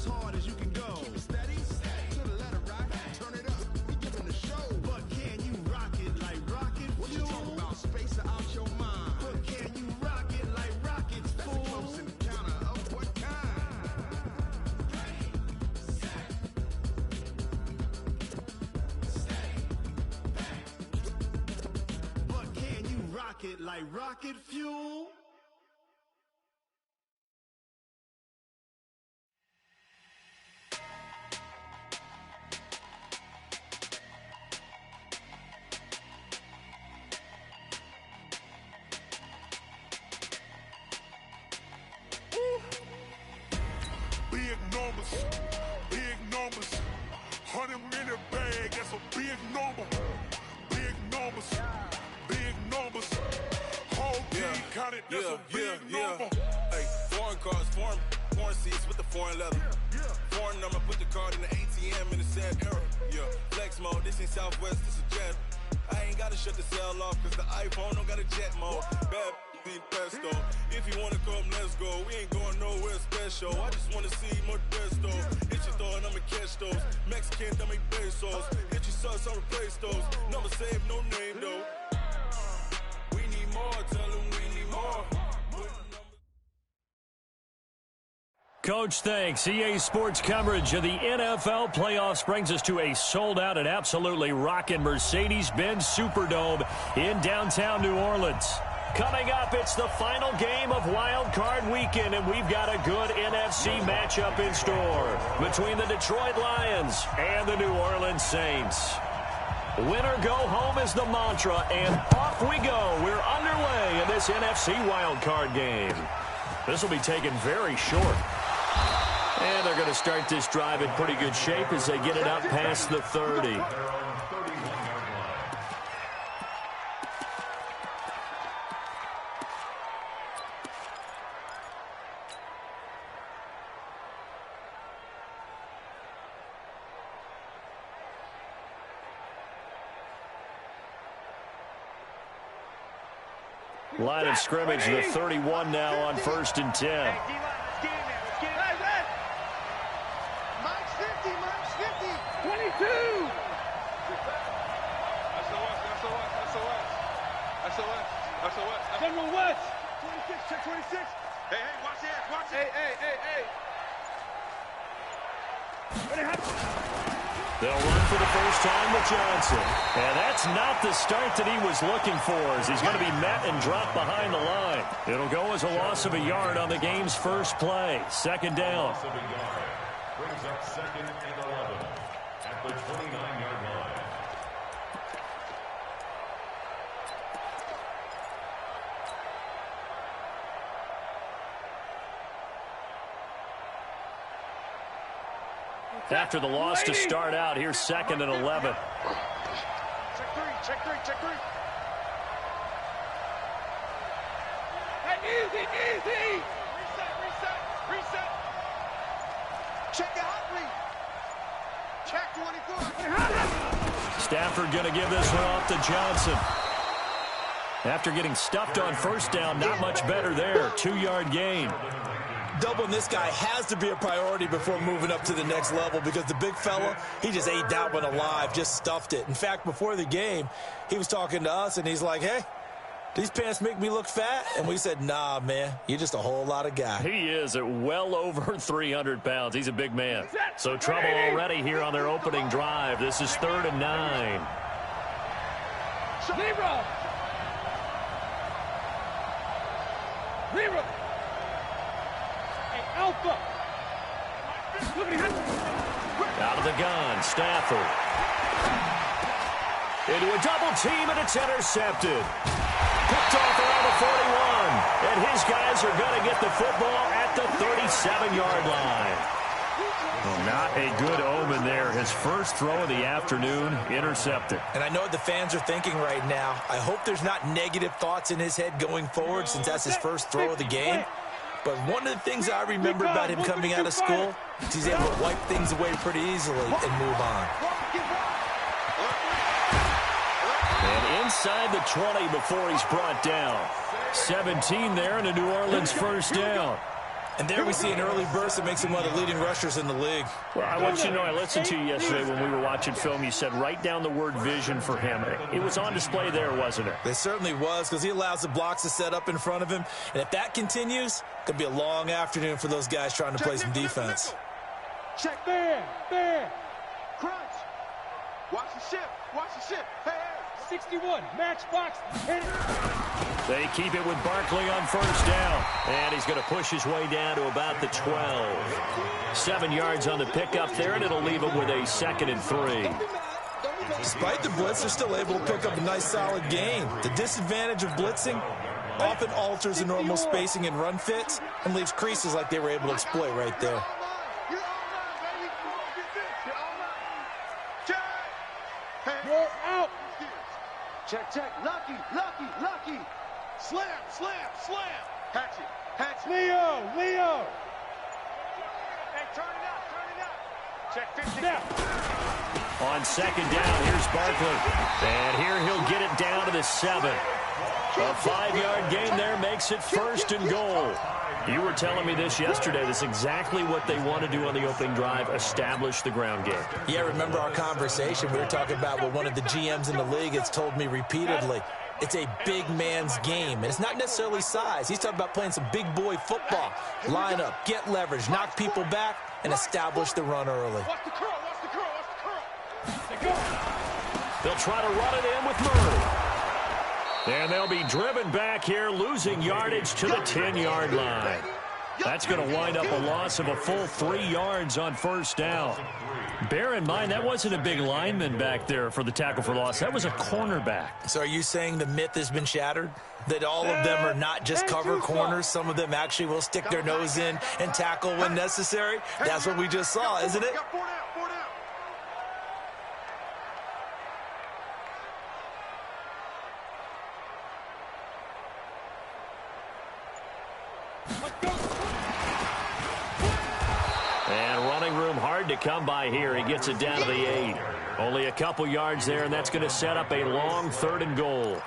as hard as you can go. Keep it steady, to the letter, right? Turn it up, we giving the show. But can you rock it like rocket fuel? What you talking about? Space out your mind. But can you rock it like rockets, fool? That's a close encounter of what kind? But can you rock it like rocket fuel? Big numbers, 100-minute bag, that's a big number. Big numbers, whole team counted, that's a big number. Hey, foreign cars, foreign seats with the foreign leather. Foreign number, put the card in the ATM in the sad era. Yeah, flex mode, this ain't Southwest, this a jet. I ain't gotta shut the cell off, cause the iPhone don't got a jet mode. Bad pesto. If you wanna come, let's go. We ain't going nowhere special. I just wanna see Modesto. Hit your throw and I'ma catch those. Mexican, I make pesos. Hit your sauce, I'll replace those. Number save, no name though. We need more, tell them we need more. Coach, thanks. EA Sports coverage of the NFL playoffs brings us to a sold-out and absolutely rocking Mercedes-Benz Superdome in downtown New Orleans. Coming up, it's the final game of Wild Card Weekend, and we've got a good NFC matchup in store between the Detroit Lions and the New Orleans Saints. Win or go home is the mantra, and off we go. We're underway in this NFC Wild Card game. This will be taken very short. And they're going to start this drive in pretty good shape as they get it up past the 30. Line of scrimmage, the 31 now on 1st and 10. General West. 26, check 26. Hey, watch that, watch it. Hey. They'll run for the first time with Johnson. And that's not the start that he was looking for, as he's going to be met and dropped behind the line. It'll go as a loss of a yard on the game's first play. Second down. Brings up 2nd and 11 at the 29-yard line. After the loss to start out, here's 2nd and 11. Check three. Hey, easy. Reset. Check the hot read. Check 24. Stafford going to give this one off to Johnson. After getting stuffed on first down, not much better there. 2-yard gain. Doubling this guy has to be a priority before moving up to the next level, because the big fella, he just ate that one alive, just stuffed it. In fact, before the game, he was talking to us, and he's like, hey, these pants make me look fat? And we said, nah, man, you're just a whole lot of guy. He is at well over 300 pounds. He's a big man. So trouble already here on their opening drive. This is 3rd and 9. Leroy. Alpha. Out of the gun, Stafford. Into a double team, and it's intercepted. Picked off around the 41. And his guys are going to get the football at the 37-yard line. Well, not a good omen there. His first throw of the afternoon, intercepted. And I know what the fans are thinking right now. I hope there's not negative thoughts in his head going forward, since that's his first throw of the game. But one of the things I remember about him coming out of school is he's able to wipe things away pretty easily and move on. And inside the 20 before he's brought down. 17 there, and a New Orleans first down. And there we see an early burst that makes him one of the leading rushers in the league. Well, I want you to know, I listened to you yesterday when we were watching film. You said write down the word vision for him. It was on display there, wasn't it? It certainly was, because he allows the blocks to set up in front of him. And if that continues, it could be a long afternoon for those guys trying to play some defense. Check there. Crunch. Watch the ship. Hey. 61, matchbox, hit it. They keep it with Barkley on first down. And he's going to push his way down to about the 12. 7 yards on the pickup there, and it'll leave him with a 2nd and 3. Despite the blitz, they're still able to pick up a nice solid gain. The disadvantage of blitzing often alters the normal spacing and run fits and leaves creases like they were able to exploit right there. You're out. Check. Lucky. Slam. Hatch it. Leo. Hey, turn it up. Check 50. Now. On 2nd down, here's Barkley. And here he'll get it down to the 7. A 5-yard gain there makes it 1st and goal. You were telling me this yesterday. This is exactly what they want to do on the opening drive, establish the ground game. Yeah, remember our conversation? We were talking about what one of the GMs in the league has told me repeatedly. It's a big man's game, and it's not necessarily size. He's talking about playing some big boy football. Line up, get leverage, knock people back, and establish the run early. Watch the curl. They'll try to run it in with Murray. And they'll be driven back here, losing yardage to the 10-yard line. That's going to wind up a loss of a full 3 yards on first down. Bear in mind, that wasn't a big lineman back there for the tackle for loss. That was a cornerback. So are you saying the myth has been shattered? That all of them are not just cover corners? Some of them actually will stick their nose in and tackle when necessary? That's what we just saw, isn't it? And running room hard to come by here. He gets it down to the 8. Only a couple yards there, and that's going to set up a long 3rd and goal.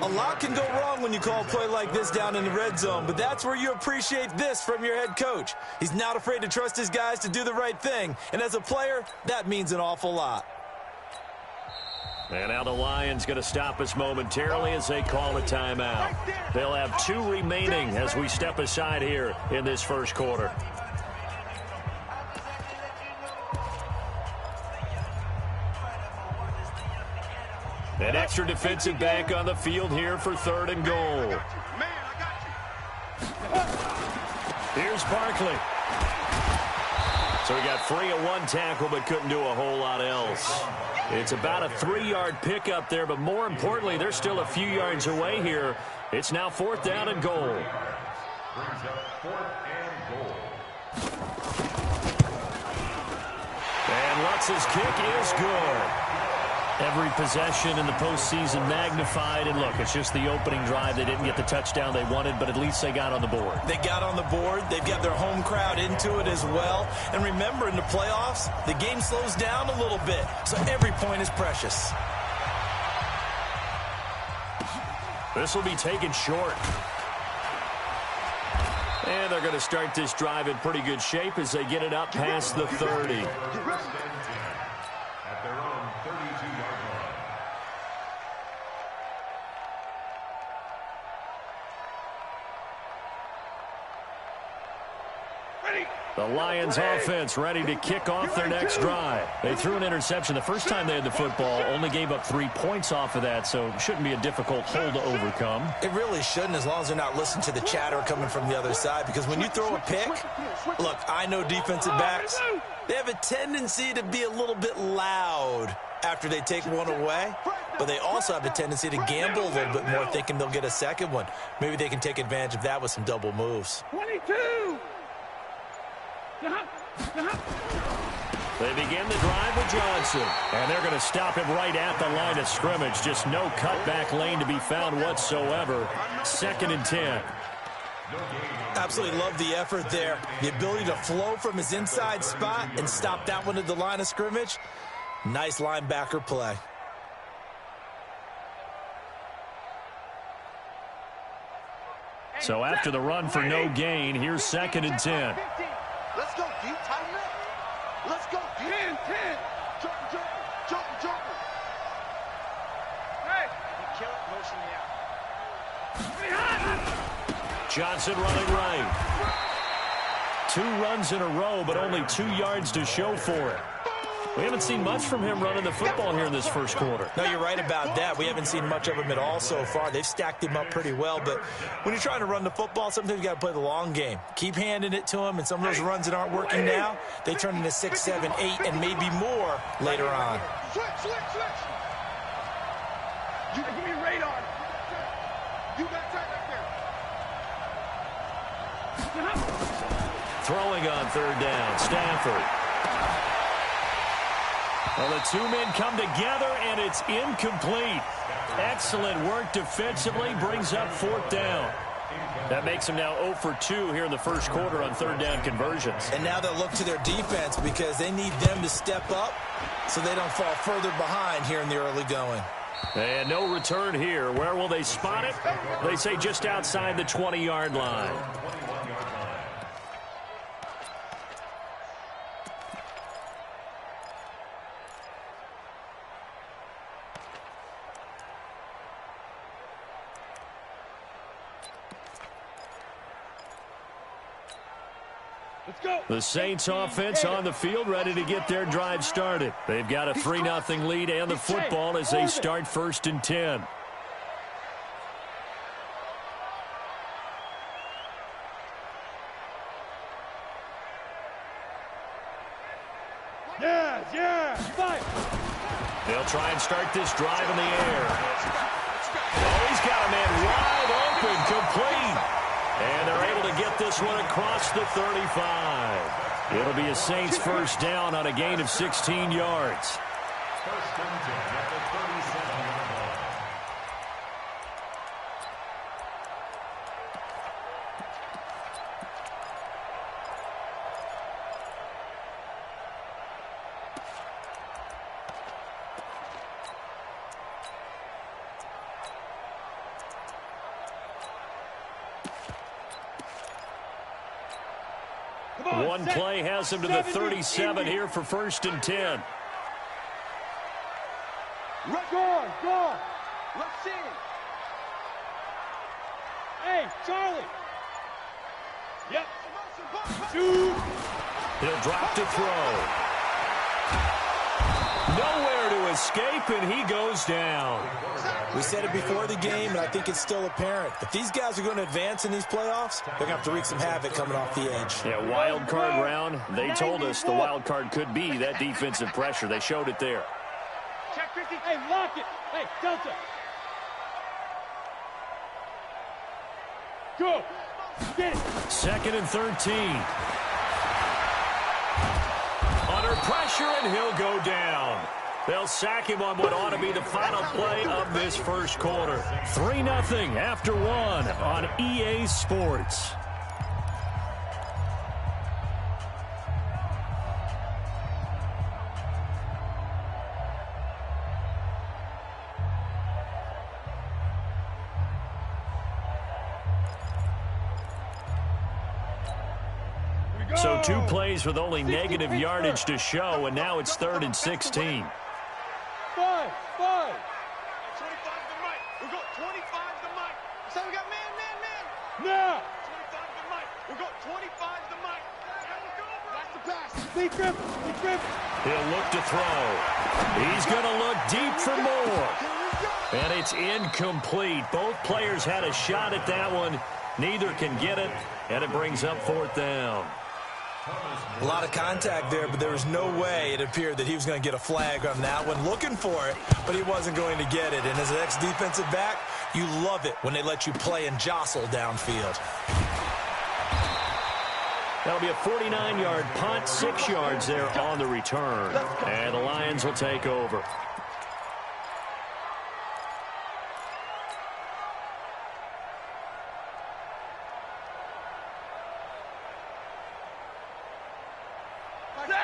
A lot can go wrong when you call a play like this down in the red zone, but that's where you appreciate this from your head coach. He's not afraid to trust his guys to do the right thing, and as a player, that means an awful lot. And now the Lions going to stop us momentarily as they call a timeout. They'll have 2 remaining as we step aside here in this first quarter. An extra defensive back on the field here for 3rd and goal. Here's Barkley. So he got free of 1 tackle but couldn't do a whole lot else. It's about a 3-yard pickup there, but more importantly, they're still a few yards away here. It's now 4th down and goal. Brings up 4th and goal. And Lutz's kick is good. Every possession in the postseason magnified. And look, it's just the opening drive. They didn't get the touchdown they wanted, but at least they got on the board. They got on the board. They've got their home crowd into it as well. And remember, in the playoffs, the game slows down a little bit. So every point is precious. This will be taken short. And they're going to start this drive in pretty good shape as they get it up past the 30. At their own 32-yard line. The Lions offense ready to kick off their next drive. They threw an interception the first time they had the football, only gave up 3 points off of that, so it shouldn't be a difficult hole to overcome. It really shouldn't, as long as they're not listening to the chatter coming from the other side, because when you throw a pick, look, I know defensive backs, they have a tendency to be a little bit loud after they take one away, but they also have a tendency to gamble a little bit more, thinking they'll get a second one. Maybe they can take advantage of that with some double moves. 22! They begin the drive with Johnson, and they're going to stop him right at the line of scrimmage. Just no cutback lane to be found whatsoever. 2nd and 10. Absolutely love the effort there. The ability to flow from his inside spot and stop that one at the line of scrimmage. Nice linebacker play. So after the run for no gain, here's 2nd and 10. Let's go, D. Tighten up. Let's go, D. 10. Jump. Hey. You kill it, motion me out. Johnson running right. 2 runs in a row, but only 2 yards to show for it. We haven't seen much from him running the football here in this first quarter. No, you're right about that. We haven't seen much of him at all so far. They've stacked him up pretty well, but when you're trying to run the football, sometimes you got to play the long game. Keep handing it to him, and some of those runs that aren't working now, they turn into 6, 7, 8, and maybe more later on. Switch. You give me radar. You got tight right there. Throwing on 3rd down, Stanford. Well, the 2 men come together, and it's incomplete. Excellent work defensively, brings up 4th down. That makes them now 0 for 2 here in the first quarter on 3rd down conversions. And now they'll look to their defense because they need them to step up so they don't fall further behind here in the early going. And no return here. Where will they spot it? They say just outside the 20-yard line. The Saints offense on the field, ready to get their drive started. They've got a 3-0 lead and the football as they start 1st and 10. Fight. They'll try and start this drive in the air. Oh, he's got a man wide open, complete. And they're able to get this one across the 35. It'll be a Saints first down on a gain of 16 yards. 1st and 10 at the 37-yard line. One play has him to the 37 here for 1st and 10. Go. Let's see. Hey, Charlie. Yep. Shoot. He'll drop to throw. Nowhere to escape, and he goes down. We said it before the game, and I think it's still apparent. If these guys are going to advance in these playoffs, they're going to have to wreak some havoc coming off the edge. Yeah, wild card round. They told us the wild card could be that defensive pressure. They showed it there. Check 50. Hey, lock it. Hey, Delta. Go. Get it. 2nd and 13. Under pressure, and he'll go down. They'll sack him on what ought to be the final play of this first quarter. 3-0 after 1 on EA Sports. So 2 plays with only negative yardage to show, and now it's 3rd and 16. 5. 25 to Mike. We got 25 to Mike. So we got man. Now. 25 to Mike. We got 25 to Mike. That's the pass. Deep grip. He'll look to throw. He's going to look deep for more. And it's incomplete. Both players had a shot at that one. Neither can get it, and it brings up 4th down. A lot of contact there, but there was no way it appeared that he was going to get a flag on that one. Looking for it, but he wasn't going to get it. And as an ex-defensive back, you love it when they let you play and jostle downfield. That'll be a 49-yard punt, 6 yards there on the return. And the Lions will take over.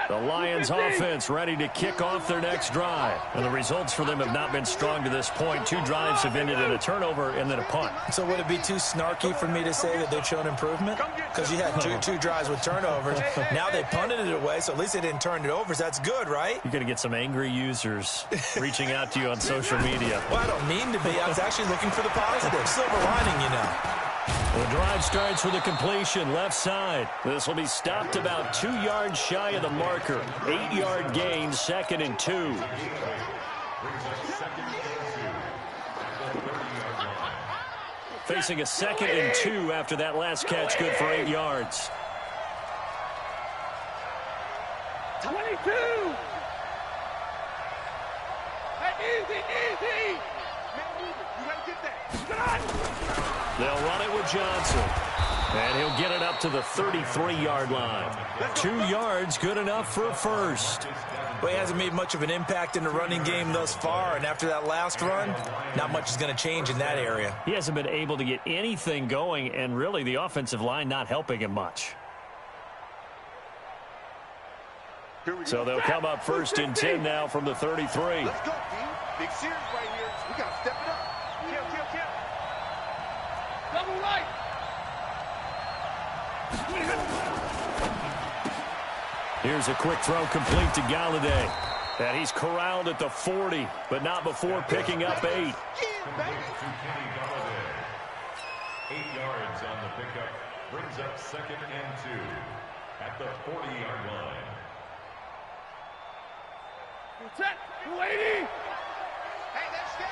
The Lions offense ready to kick off their next drive. And the results for them have not been strong to this point. 2 drives have ended in a turnover and then a punt. So would it be too snarky for me to say that they've shown improvement? Because you had two drives with turnovers. Now they punted it away, so at least they didn't turn it over. So that's good, right? You're going to get some angry users reaching out to you on social media. Well, I don't mean to be. I was actually looking for the positive. Silver lining, you know. The drive starts with a completion left side. This will be stopped about 2 yards shy of the marker. 8-yard gain, 2nd and 2. Facing a 2nd and 2 after that last catch, good for 8 yards. 22! Hey, easy! You gotta get that. They'll run it with Johnson. And he'll get it up to the 33-yard line. 2 yards, good enough for a first. Well, he hasn't made much of an impact in the running game thus far, and after that last run, not much is going to change in that area. He hasn't been able to get anything going, and really the offensive line not helping him much. So they'll come up 1st and 10 now from the 33. Let's go, team. Big series right here. We got to step it up. Kill. Double right. Here's a quick throw complete to Galladay. And he's corralled at the 40, but not before picking up 8. 8 yards on the pickup. Brings up 2nd and 2 at the 40-yard line. Set. 280. Hey, that's good.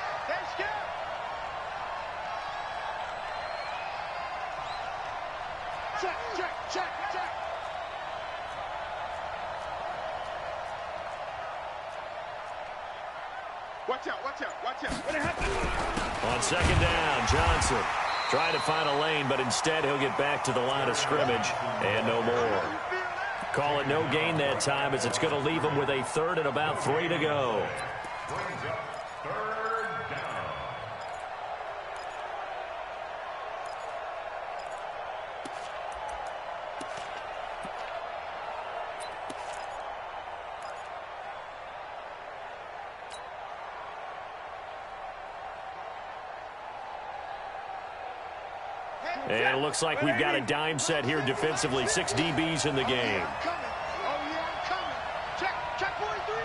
Check. Watch out. What happened? On 2nd down, Johnson trying to find a lane, but instead he'll get back to the line of scrimmage and no more. Call it no gain that time as it's going to leave him with a 3rd and about 3 to go. Brings up 3rd down. And it looks like we've got a dime set here defensively. 6 DBs in the game. I'm coming. Check 43.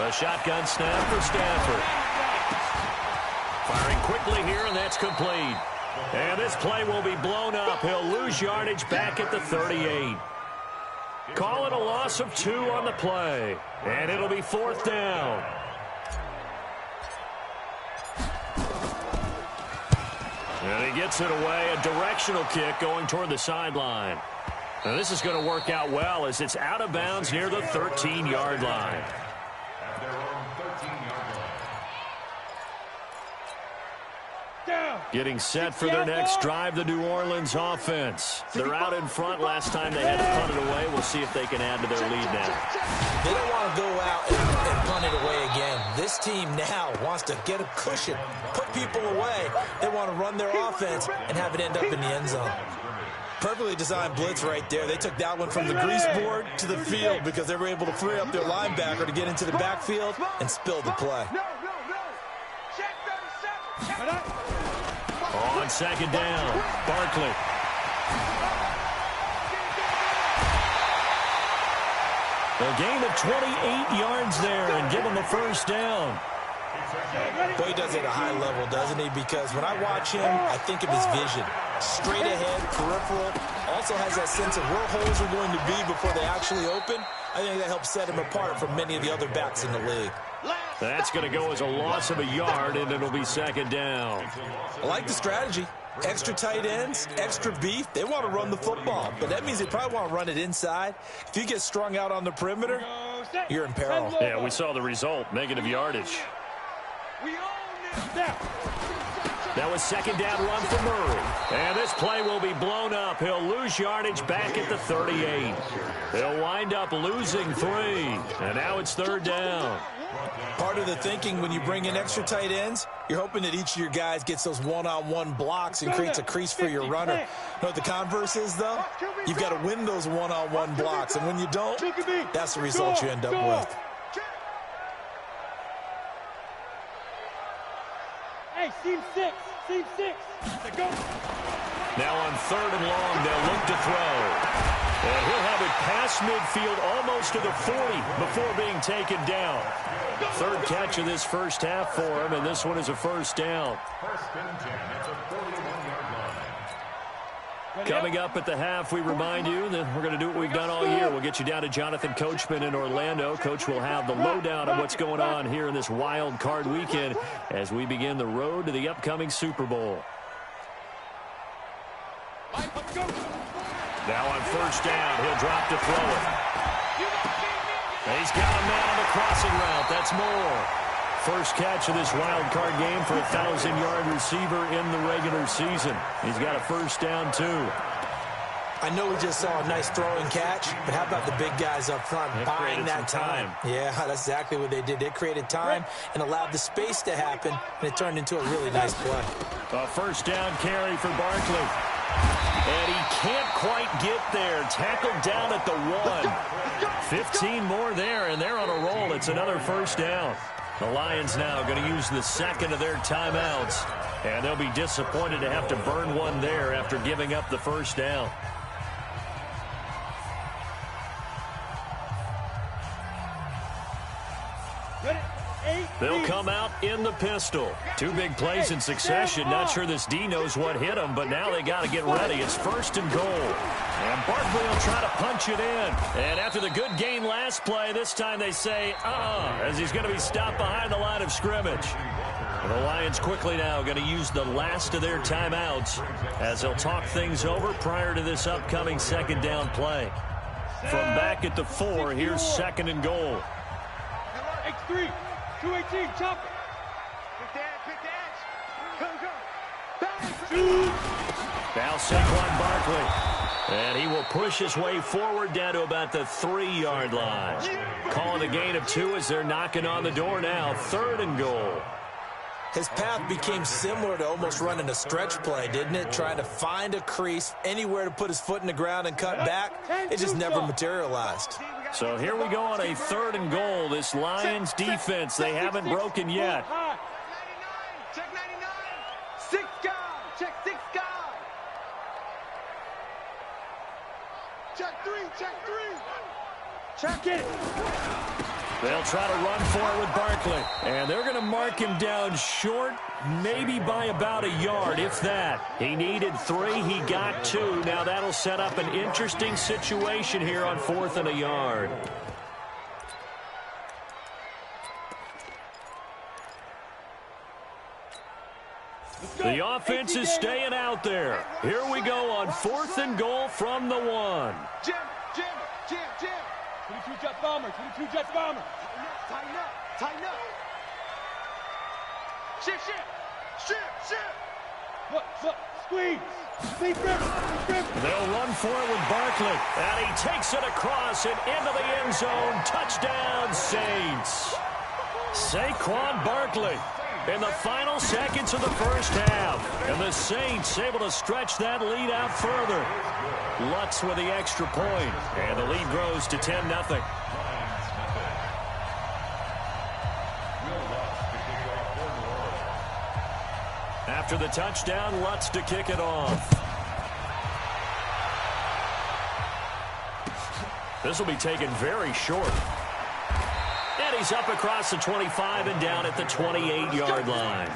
A shotgun snap for Stafford. Firing quickly here, and that's complete. And this play will be blown up. He'll lose yardage back at the 38. Call it a loss of 2 on the play. And it'll be 4th down. And he gets it away. A directional kick going toward the sideline. Now this is going to work out well as it's out of bounds near the 13-yard line. At their own 13-yard line. Getting set for their next drive, the New Orleans offense. They're out in front. Last time they had to punt it away. We'll see if they can add to their lead now. They don't want to go out and punt it away again. This team now wants to get a cushion, put people away. They want to run their offense and have it end up in the end zone. Perfectly designed blitz right there. They took that one from the grease board to the field because they were able to free up their linebacker to get into the backfield and spill the play. Check 37. On 2nd down, Barkley. A gain of 28 yards there and give him the 1st down. Boy, he does it at a high level, doesn't he? Because when I watch him, I think of his vision. Straight ahead, peripheral. Also has that sense of where holes are going to be before they actually open. I think that helps set him apart from many of the other backs in the league. That's going to go as a loss of a yard, and it'll be 2nd down. I like the strategy. Extra tight ends, extra beef. They want to run the football, but that means they probably want to run it inside. If you get strung out on the perimeter, you're in peril. Yeah, we saw the result, negative yardage. That was 2nd down run for Murray. And this play will be blown up. He'll lose yardage back at the 38. He'll wind up losing 3. And now it's 3rd down. Part of the thinking when you bring in extra tight ends, you're hoping that each of your guys gets those one-on-one blocks and creates a crease for your runner. You know what the converse is, though? You've got to win those one-on-one blocks, and when you don't, that's the result you end up with. Hey, seam 6. Go. Now on 3rd and long, they'll look to throw. And he'll have it past midfield almost to the 40 before being taken down. 3rd catch of this first half for him, and this one is a 1st down. Coming up at the half, we remind you that we're going to do what we've done all year. We'll get you down to Jonathan Coachman in Orlando. Coach will have the lowdown on what's going on here in this wild card weekend as we begin the road to the upcoming Super Bowl. Now on 1st down, he'll drop to throw it. He's got a man on the crossing route. That's Moore. First catch of this wild card game for a 1,000-yard receiver in the regular season. He's got a 1st down, too. I know we just saw a nice throwing catch, but how about the big guys up front buying that time? Yeah, that's exactly what they did. They created time and allowed the space to happen, and it turned into a really nice play. A 1st down carry for Barkley. And he can't quite get there. Tackled down at the 1. 15 more there, and they're on a roll. It's another 1st down. The Lions now going to use the 2nd of their timeouts, and they'll be disappointed to have to burn one there after giving up the 1st down. They'll come out in the pistol. 2 big plays in succession. Not sure this D knows what hit him, but now they got to get ready. It's 1st and goal. And Barkley will try to punch it in. And after the good gain last play, this time they say, as he's going to be stopped behind the line of scrimmage. The Lions quickly now going to use the last of their timeouts as they'll talk things over prior to this upcoming 2nd down play. From back at the 4, here's 2nd and goal. X3. 218, chop it. Quick dance. Go. Now Saquon Barkley. And he will push his way forward down to about the 3-yard line. Calling a gain of 2 as they're knocking on the door now. 3rd and goal. His path became similar to almost running a stretch play, didn't it? Trying to find a crease, anywhere to put his foot in the ground and cut back. It just never materialized. So here we go on a 3rd and goal. This Lions defense, they haven't broken yet. Check 99. 6 guy. Check 6 guy. Check 3. Check it. They'll try to run for it with Barkley. And they're going to mark him down short, maybe by about a yard, if that. He needed 3. He got 2. Now that'll set up an interesting situation here on 4th and a yard. The offense is staying out there. Here we go on 4th and goal from the 1. Jim. 22 Jets bomber. Tighten up. Shift. Look. Squeeze. They'll run for it with Barkley. And he takes it across and into the end zone. Touchdown, Saints. Saquon Barkley in the final seconds of the first half. And the Saints able to stretch that lead out further. Lutz with the extra point. And the lead grows to 10-0. After the touchdown, Lutz to kick it off. This will be taken very short. And he's up across the 25 and down at the 28-yard line.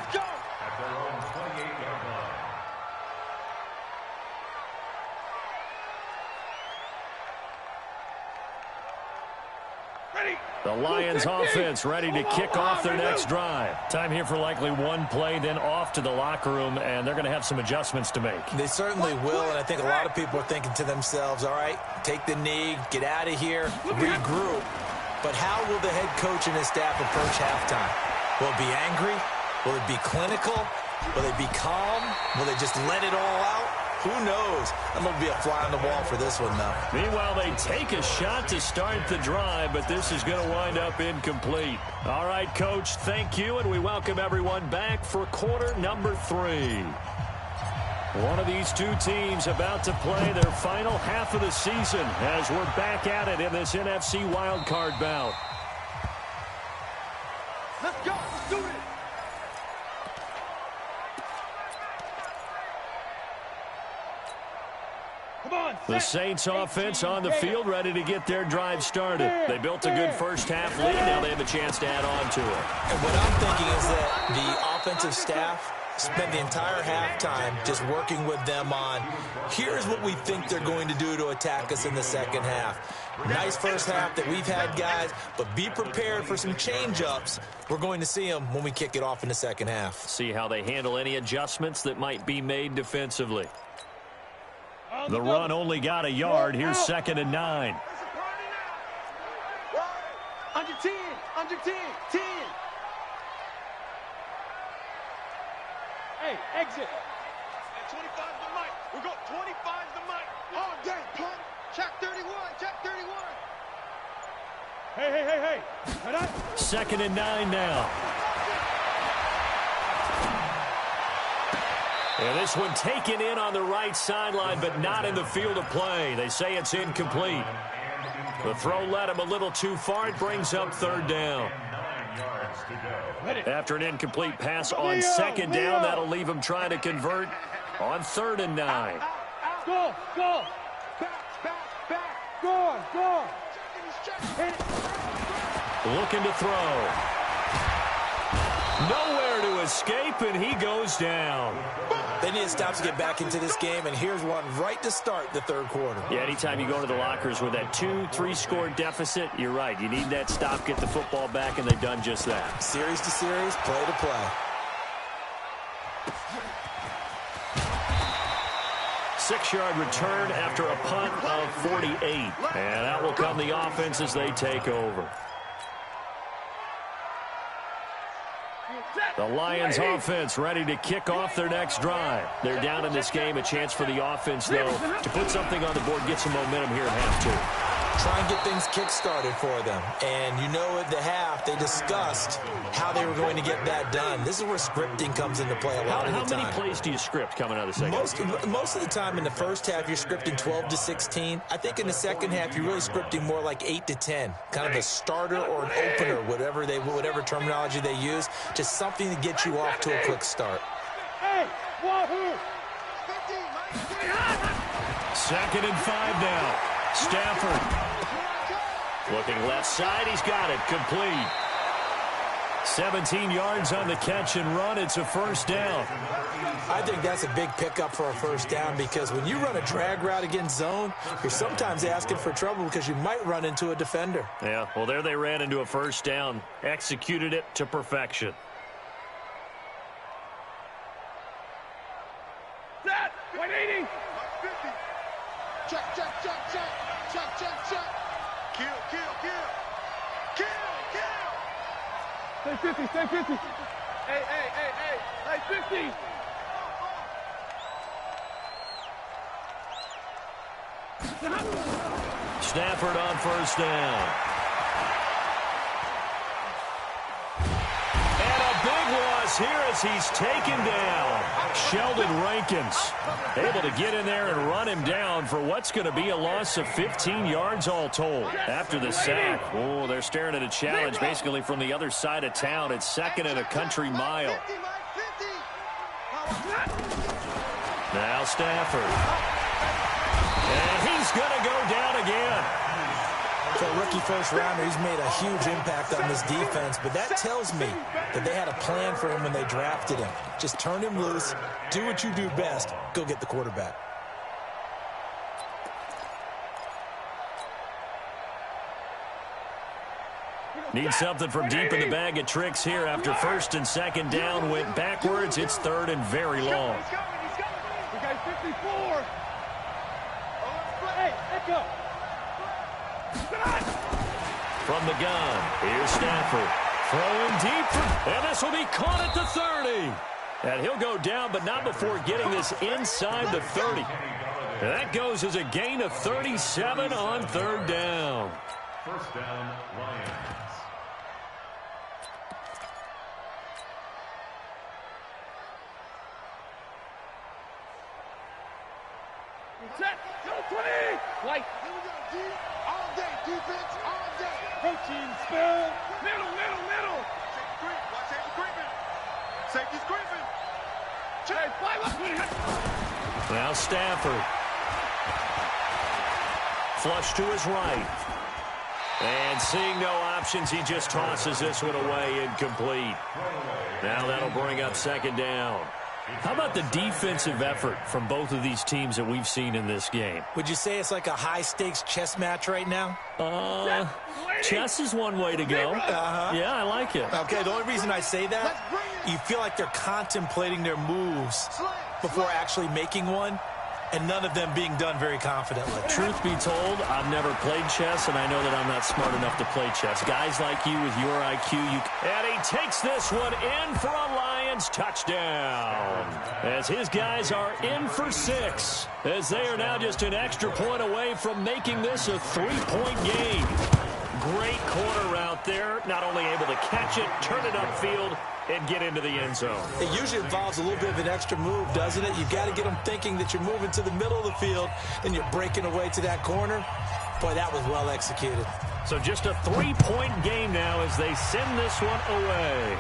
The Lions offense ready to kick off their next drive. Time here for likely one play, then off to the locker room, and they're going to have some adjustments to make. They certainly will, and I think a lot of people are thinking to themselves, all right, take the knee, get out of here, regroup. But how will the head coach and his staff approach halftime? Will it be angry? Will it be clinical? Will they be calm? Will they just let it all out? Who knows? I'm going to be a fly on the wall for this one, though. Meanwhile, they take a shot to start the drive, but this is going to wind up incomplete. All right, Coach, thank you, and we welcome everyone back for quarter number 3. One of these two teams about to play their final half of the season as we're back at it in this NFC wildcard bout. Let's go. Let's do it. Come on. The Saints offense on the field ready to get their drive started. They built a good first half lead. Now they have a chance to add on to it. And what I'm thinking is that the offensive staff spend the entire halftime just working with them on, here's what we think they're going to do to attack us in the second half. Nice first half that we've had, guys, but be prepared for some change-ups. We're going to see them when we kick it off in the second half. See how they handle any adjustments that might be made defensively. The run only got a yard. Here's 2nd and 9. Under 10. Under 10. 10. Hey, exit. At 25 the mic. We got 25 the mic. All day, punt. Check 31. Check 31. Hey. 2nd and 9 now. And this one taken in on the right sideline, but not in the field of play. They say it's incomplete. The throw led him a little too far. It brings up 3rd down. After an incomplete pass on 2nd down, that'll leave him trying to convert on 3rd and 9. Go. Back. Go. Looking to throw. Nowhere to escape, and he goes down. They need to stop to get back into this game, and here's one right to start the 3rd quarter. Yeah, anytime you go to the lockers with that 2-3 score deficit, you're right. You need that stop, get the football back, and they've done just that. Series to series, play to play. 6-yard return after a punt of 48. And out will come the offense as they take over. The Lions offense ready to kick off their next drive. They're down in this game. A chance for the offense, though, to put something on the board, get some momentum here at half 2. Try and get things kick-started for them. And you know at the half, they discussed how they were going to get that done. This is where scripting comes into play a lot of the time. How many plays do you script coming out of the second? Most of the time in the first half, you're scripting 12 to 16. I think in the second half, you're really scripting more like 8 to 10. Kind of a starter or an opener, whatever terminology they use. Just something to get you off to a quick start. Hey, wahoo! 2nd and 5 now. Stafford. Looking left side, he's got it, complete. 17 yards on the catch and run. It's a 1st down. I think that's a big pickup for a 1st down because when you run a drag route against zone, you're sometimes asking for trouble because you might run into a defender. Yeah, well, there they ran into a 1st down. Executed it to perfection. Set! 180! Check. Kill. Stay 50. Hey, 50. Stafford on 1st down. And a big loss here as he's taken down. Sheldon Rankins able to get in there and run him down for what's going to be a loss of 15 yards all told. After the sack, oh, they're staring at a challenge basically from the other side of town. It's 2nd and a country mile. Now Stafford. And he's going to go down again. For a rookie 1st rounder, he's made a huge impact on this defense, but that tells me that they had a plan for him when they drafted him. Just turn him loose, do what you do best, go get the quarterback. Need something from deep in the bag of tricks here after 1st and 2nd down went backwards. It's 3rd and very long. He's coming. We got 54. Hey, let's go. From the gun, here's Stafford. Throwing deep, and this will be caught at the 30. And he'll go down, but not before getting this inside the 30. And that goes as a gain of 37 on third down. First down, Lions. White. Here we go, D. All day. Defense, all day. Protein spill. Middle. Safety creeping. Safety's creeping. Chase, fly. Now Stafford. Flush to his right. And seeing no options, he just tosses this one away, incomplete. Now that'll bring up second down. How about the defensive effort from both of these teams that we've seen in this game? Would you say it's like a high-stakes chess match right now? Chess is one way to go. Yeah, I like it. Okay, the only reason I say that, you feel like they're contemplating their moves before actually making one, and none of them being done very confidently. Truth be told, I've never played chess, and I know that I'm not smart enough to play chess. Guys like you with your IQ, and he takes this one in for a Lions touchdown. As his guys are in for 6, as they are now just an extra point away from making this a 3-point game. Great corner route there, not only able to catch it, turn it upfield, and get into the end zone. It usually involves a little bit of an extra move, doesn't it? You've got to get them thinking that you're moving to the middle of the field, and you're breaking away to that corner. Boy, that was well executed. So just a 3-point game now as they send this one away.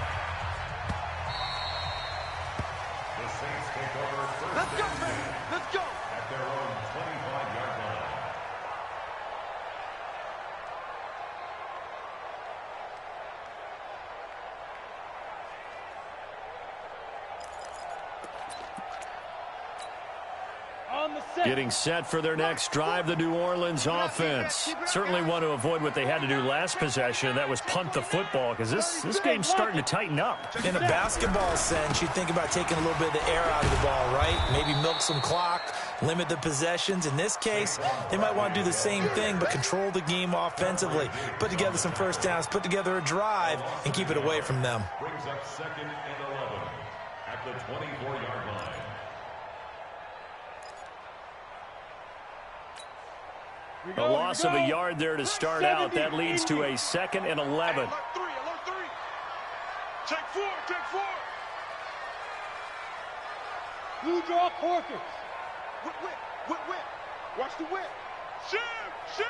The Saints take over first Let's go, and man. Let's go. at their own 25-yard line. Getting set for their next drive, the New Orleans offense. Certainly want to avoid what they had to do last possession, and that was punt the football, because this game's starting to tighten up. In a basketball sense, you think about taking a little bit of the air out of the ball, right? Maybe milk some clock, limit the possessions. In this case, they might want to do the same thing, but control the game offensively. Put together some first downs, put together a drive, and keep it away from them. Brings up second and 11 at the 24-yard line. A loss of a yard there to start out. That leads to a 2nd and 11. Alert three. Check four. Blue draw Corkers. Whip. Watch the whip. Shim.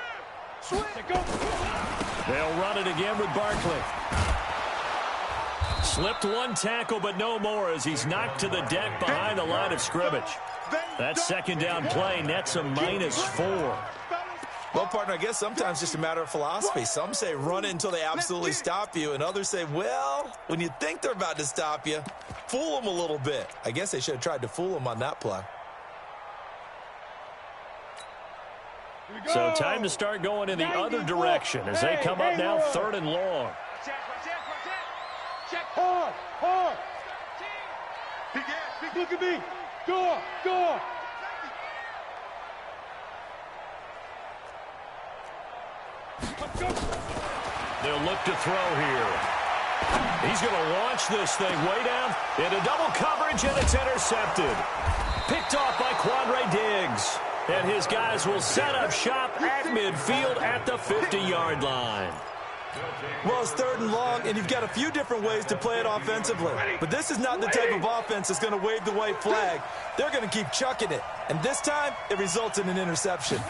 Swing. Go. They'll run it again with Barkley. Slipped one tackle, but no more as he's knocked to the deck behind the line of scrimmage. That second down play nets a -4. Well, partner, I guess sometimes just a matter of philosophy. Some say run it until they absolutely stop you, and others say, well, when you think they're about to stop you, fool them a little bit. I guess they should have tried to fool them on that play. So time to start going in the other direction as they come up now 3rd and long. Check. Hard. Look at me. Go. They'll look to throw here. He's going to launch this thing way down into double coverage, and it's intercepted. Picked off by Quandre Diggs. And his guys will set up shop at midfield at the 50-yard line. Well, it's 3rd and long, and you've got a few different ways to play it offensively. But this is not the type of offense that's going to wave the white flag. They're going to keep chucking it. And this time, it results in an interception.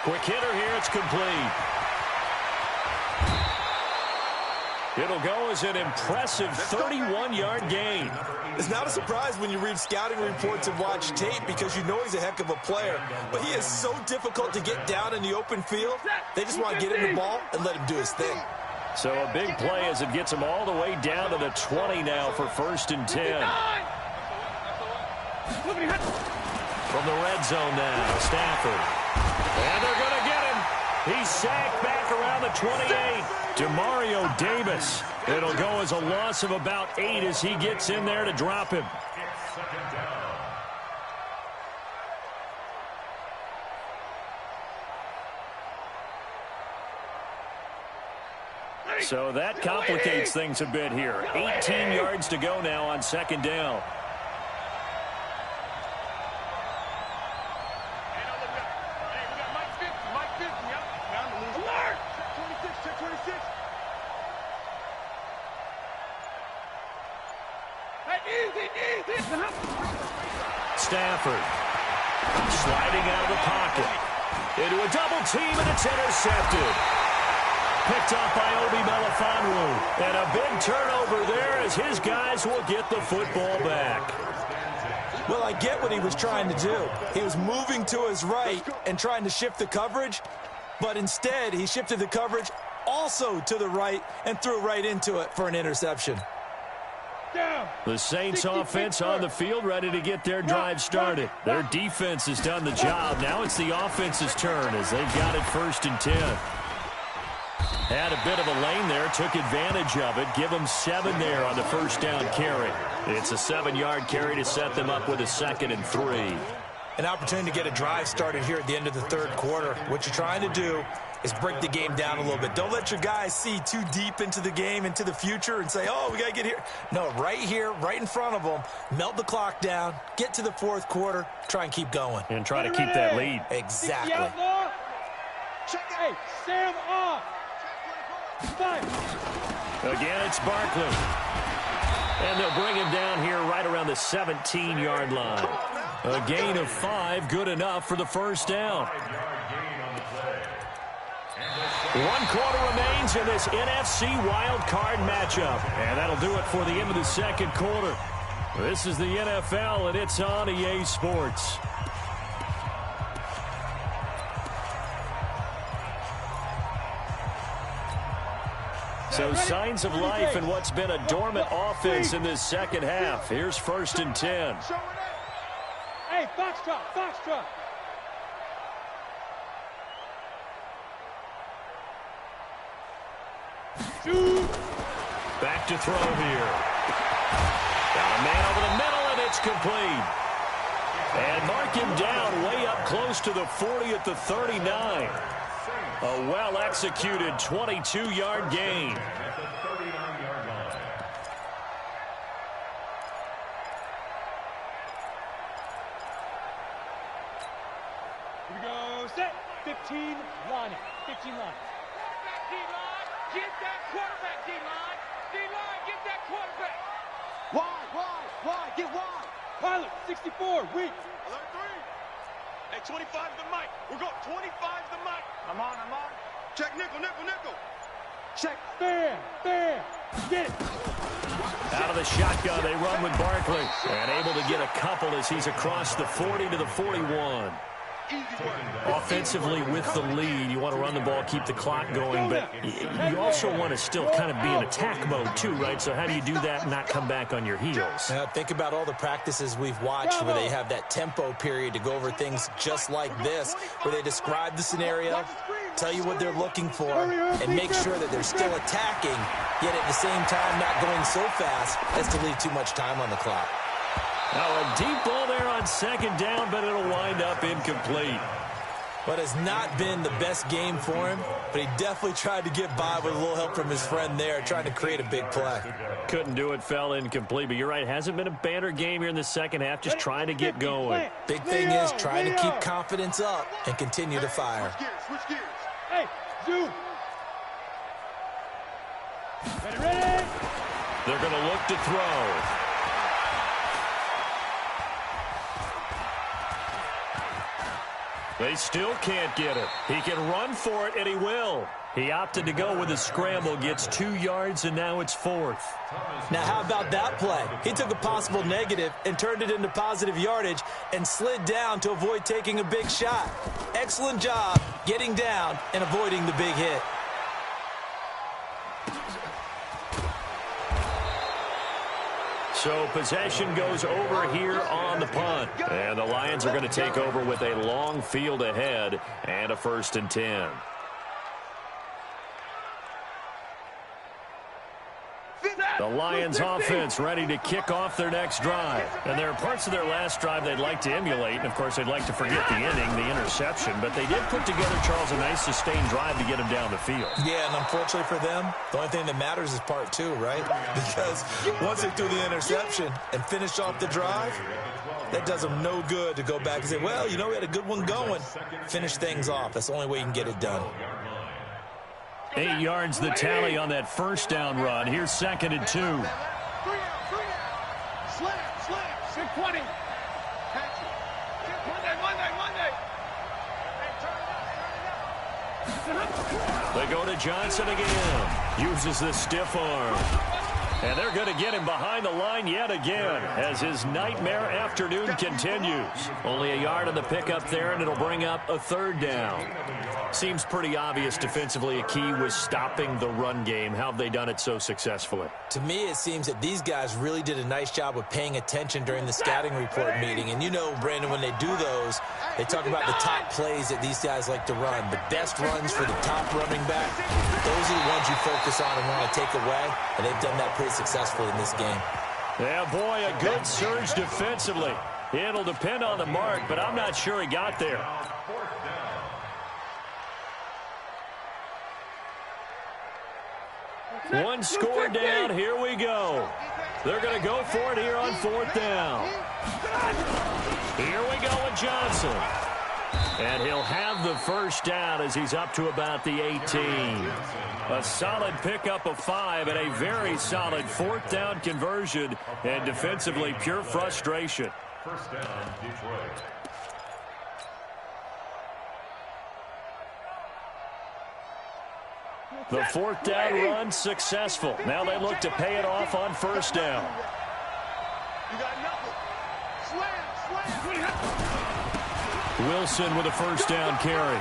Quick hitter here, it's complete. It'll go as an impressive 31-yard gain. It's not a surprise when you read scouting reports and watch tape because you know he's a heck of a player. But he is so difficult to get down in the open field. They just want to get him the ball and let him do his thing. So a big play as it gets him all the way down to the 20 now for 1st and 10. From the red zone now, Stafford. And they're going to get him. He's sacked back around the 28. Demario Davis. It'll go as a loss of about 8 as he gets in there to drop him. It's second down. So that complicates things a bit here. 18 yards to go now on second down. Stafford sliding out of the pocket into a double team, and it's intercepted. Picked off by Obi Melifonwu, and a big turnover there as his guys will get the football back. Well, I get what he was trying to do. He was moving to his right and trying to shift the coverage, but instead he shifted the coverage also to the right and threw right into it for an interception. The Saints offense on the field, ready to get their drive started. Their defense has done the job. Now it's the offense's turn as they've got it 1st and 10. Had a bit of a lane there, took advantage of it. Give them 7 there on the first down carry. It's a 7-yard carry to set them up with a 2nd and 3. An opportunity to get a drive started here at the end of the 3rd quarter. What you're trying to do is break the game down a little bit. Don't let your guys see too deep into the game, into the future, and say, oh, we got to get here. No, right here, right in front of them, melt the clock down, get to the 4th quarter, try and keep going. And try to keep that lead. Exactly. Hey, Sam off. Again, it's Barkley. And they'll bring him down here right around the 17-yard line. A gain of 5, good enough for the first down. 1 quarter remains in this NFC wild card matchup. And that'll do it for the end of the 2nd quarter. This is the NFL, and it's on EA Sports. So signs of life in what's been a dormant offense in this 2nd half. Here's 1st and 10. Hey, foxtrot, foxtrot. Back to throw here. Got a man over the middle, and it's complete. And mark him down way up close to the 40 at the 39. A well-executed 22-yard gain. At the 39-yard line. Here we go, set. 15 line it. 15 line. Get that quarterback, D-line. D-line, get that quarterback. Wide, get wide. Pilot, 64, weak. Alert 3. Hey, 25 to the mic. We're going 25 to the mic. I'm on. Check nickel. Check. Bam. Get it. Out of the shotgun, they run with Barkley. And able to get a couple as he's across the 40 to the 41. Offensively with the lead, you want to run the ball, keep the clock going, but you also want to still kind of be in attack mode too, right? So how do you do that and not come back on your heels? Now, think about all the practices we've watched where they have that tempo period to go over things just like this, where they describe the scenario, tell you what they're looking for, and make sure that they're still attacking, yet at the same time not going so fast as to leave too much time on the clock. Now a deep ball there on 2nd down, but it'll wind up incomplete. What has not been the best game for him, but he definitely tried to get by with a little help from his friend there, trying to create a big play. Couldn't do it, fell incomplete, but you're right, hasn't been a banner game here in the 2nd half, just trying to get going. Big thing is trying to keep confidence up and continue to fire. Switch gears. Hey, zoom. Ready. They're going to look to throw. They still can't get it. He can run for it, and he will. He opted to go with a scramble, gets 2 yards, and now it's 4th. Now, how about that play? He took a possible negative and turned it into positive yardage and slid down to avoid taking a big shot. Excellent job getting down and avoiding the big hit. So possession goes over here on the punt. And the Lions are going to take over with a long field ahead and a 1st and 10. The Lions offense ready to kick off their next drive. And there are parts of their last drive they'd like to emulate. And, of course, they'd like to forget the ending, the interception. But they did put together, Charles, a nice sustained drive to get them down the field. Yeah, and unfortunately for them, the only thing that matters is part two, right? Because once they threw the interception and finished off the drive, that does them no good to go back and say, well, you know, we had a good one going. Finish things off. That's the only way you can get it done. 8 yards the tally on that first down run. Here's 2nd and 2. 3 out. Slam. 620. Monday. They go to Johnson again. Uses the stiff arm. And they're going to get him behind the line yet again as his nightmare afternoon continues. Only a yard on the pickup there, and it'll bring up a 3rd down. Seems pretty obvious defensively a key was stopping the run game. How have they done it so successfully? To me, it seems that these guys really did a nice job of paying attention during the scouting report meeting. And you know, Brandon, when they do those, they talk about the top plays that these guys like to run. The best runs for the top running back, those are the ones you focus on and want to take away. And they've done that pretty successfully in this game. Yeah, boy, a good surge defensively. It'll depend on the mark, but I'm not sure he got there. One score down. Here we go. They're going to go for it here on 4th down. Here we go with Johnson. And he'll have the first down as he's up to about the 18. A solid pickup of 5 and a very solid 4th down conversion. And defensively, pure frustration. First down, Detroit. The 4th down run successful. Now they look to pay it off on 1st down. You got nothing. Slam. Wilson with a 1st down carry.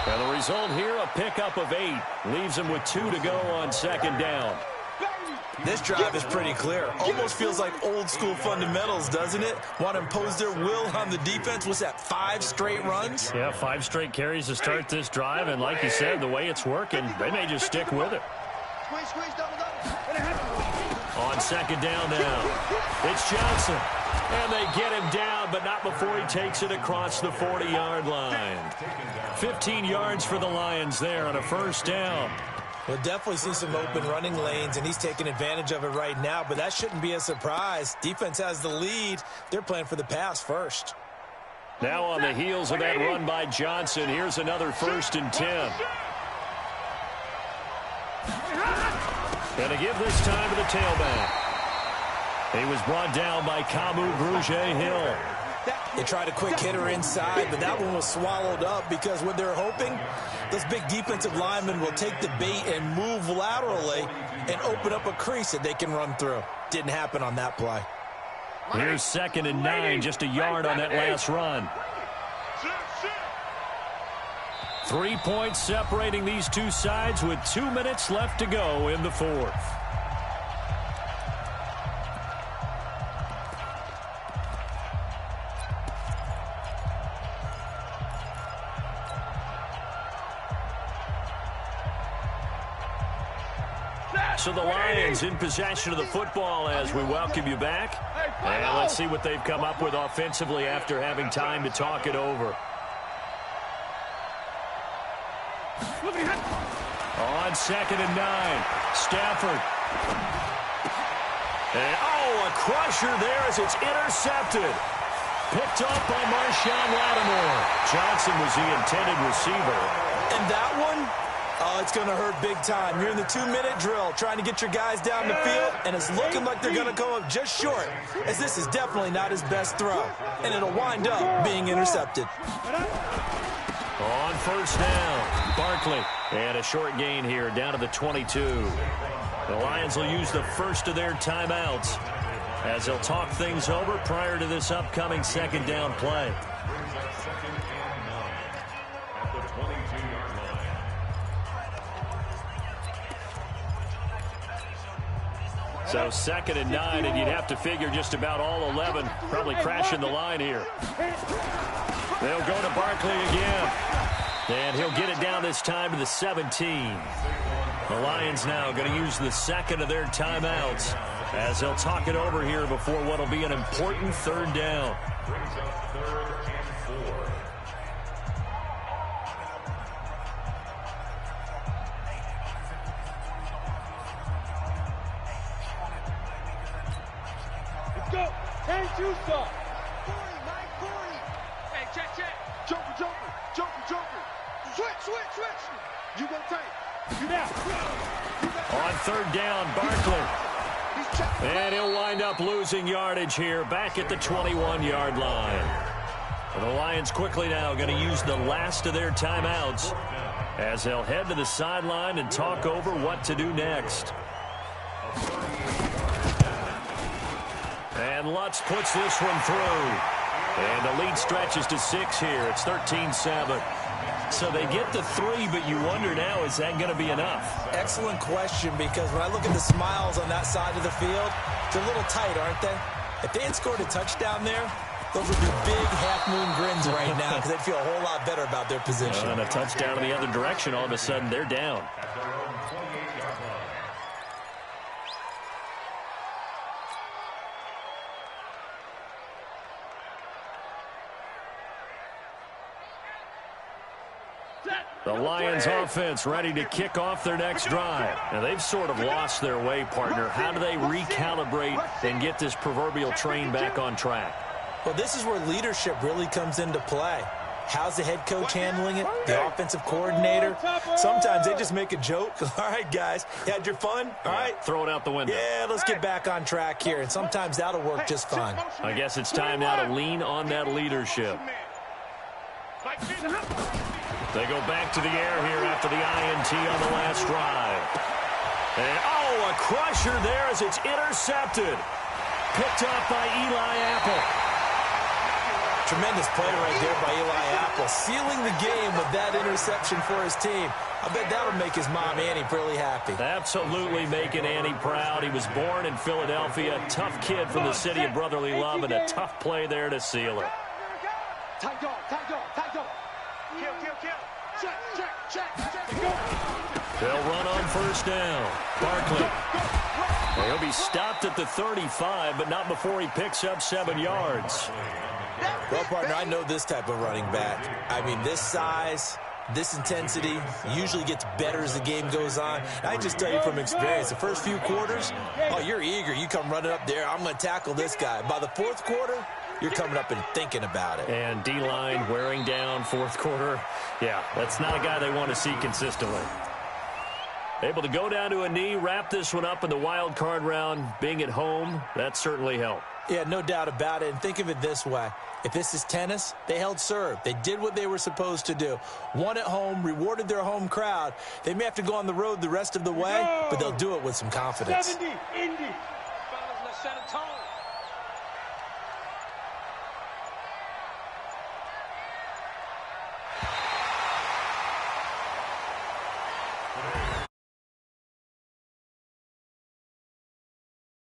And the result here, a pickup of 8. Leaves him with 2 to go on 2nd down. This drive is pretty clear. Almost feels like old school fundamentals, doesn't it? Want to impose their will on the defense. What's that, 5 straight runs? Yeah, 5 straight carries to start this drive. And like you said, the way it's working, they may just stick with it. Squeeze, double. On 2nd down now, it's Johnson. And they get him down, but not before he takes it across the 40-yard line. 15 yards for the Lions there on a 1st down. We'll definitely see some open running lanes, and he's taking advantage of it right now, but that shouldn't be a surprise. Defense has the lead. They're playing for the pass first. Now on the heels of that run by Johnson, here's another 1st and 10. And to give this time to the tailback. He was brought down by Kamu Grugier-Hill. They tried a quick hitter inside, but that one was swallowed up because what they're hoping, those big defensive linemen will take the bait and move laterally and open up a crease that they can run through. Didn't happen on that play. Here's 2nd and 9, just a yard on that last run. 3 points separating these two sides with 2 minutes left to go in the 4th. So the Lions in possession of the football as we welcome you back. And let's see what they've come up with offensively after having time to talk it over. On 2nd and 9, Stafford. And, a crusher there as it's intercepted. Picked up by Marshawn Lattimore. Johnson was the intended receiver. And that one, it's going to hurt big time. You're in the 2-minute drill trying to get your guys down the field, and it's looking like they're going to come up just short, as this is definitely not his best throw, and it'll wind up being intercepted. On 1st down, Barkley. And a short gain here, down to the 22. The Lions will use the first of their timeouts as they'll talk things over prior to this upcoming 2nd down play. So 2nd and 9, and you'd have to figure just about all 11 probably crashing the line here. They'll go to Barkley again. And he'll get it down this time to the 17. The Lions now going to use the second of their timeouts as they'll talk it over here before what will be an important third down. Brings up 3rd and 4. Let's go. Hey, you stop. 40, Mike, 40. Hey, check. Joker. Switch. You go tight. You down. On third down, Barkley. And he'll wind up losing yardage here back at the 21-yard line. And the Lions quickly now going to use the last of their timeouts as they'll head to the sideline and talk over what to do next. And Lutz puts this one through. And the lead stretches to 6 here. It's 13-7. So they get the 3, but you wonder now, is that going to be enough? Excellent question, because when I look at the smiles on that side of the field, they're a little tight, aren't they? If they had scored a touchdown there, those would be big half-moon grins right now because they'd feel a whole lot better about their position. And a touchdown in the other direction, all of a sudden they're down. At their own 28-yard line. The Lions offense ready to kick off their next drive. Now, they've sort of lost their way, partner. How do they recalibrate and get this proverbial train back on track? Well, this is where leadership really comes into play. How's the head coach handling it? The offensive coordinator? Sometimes they just make a joke. All right, guys, you had your fun? All right. Throw it out the window. Yeah, let's get back on track here. And sometimes that'll work just fine. I guess it's time now to lean on that leadership. They go back to the air here after the INT on the last drive. And, a crusher there as it's intercepted. Picked up by Eli Apple. Tremendous play right there by Eli Apple, sealing the game with that interception for his team. I bet that'll make his mom, Annie, really happy. Absolutely making Annie proud. He was born in Philadelphia, tough kid from the city of brotherly love, and a tough play there to seal it. Tight dog. Kill. Check. They'll run on first down. Barkley. Well, he'll be stopped at the 35, but not before he picks up 7 yards. Well, partner, I know this type of running back. I mean, this size, this intensity usually gets better as the game goes on. I just tell you from experience, the first few quarters, you're eager. You come running up there, I'm going to tackle this guy. By the fourth quarter, you're coming up and thinking about it. And D-line wearing down fourth quarter. Yeah, that's not a guy they want to see consistently. Able to go down to a knee, wrap this one up in the wild card round. Being at home, that certainly helped. Yeah, no doubt about it. And think of it this way. If this is tennis, they held serve. They did what they were supposed to do. Won at home, rewarded their home crowd. They may have to go on the road the rest of the way, but they'll do it with some confidence. 70, Indy. Fellas, let's set a tone.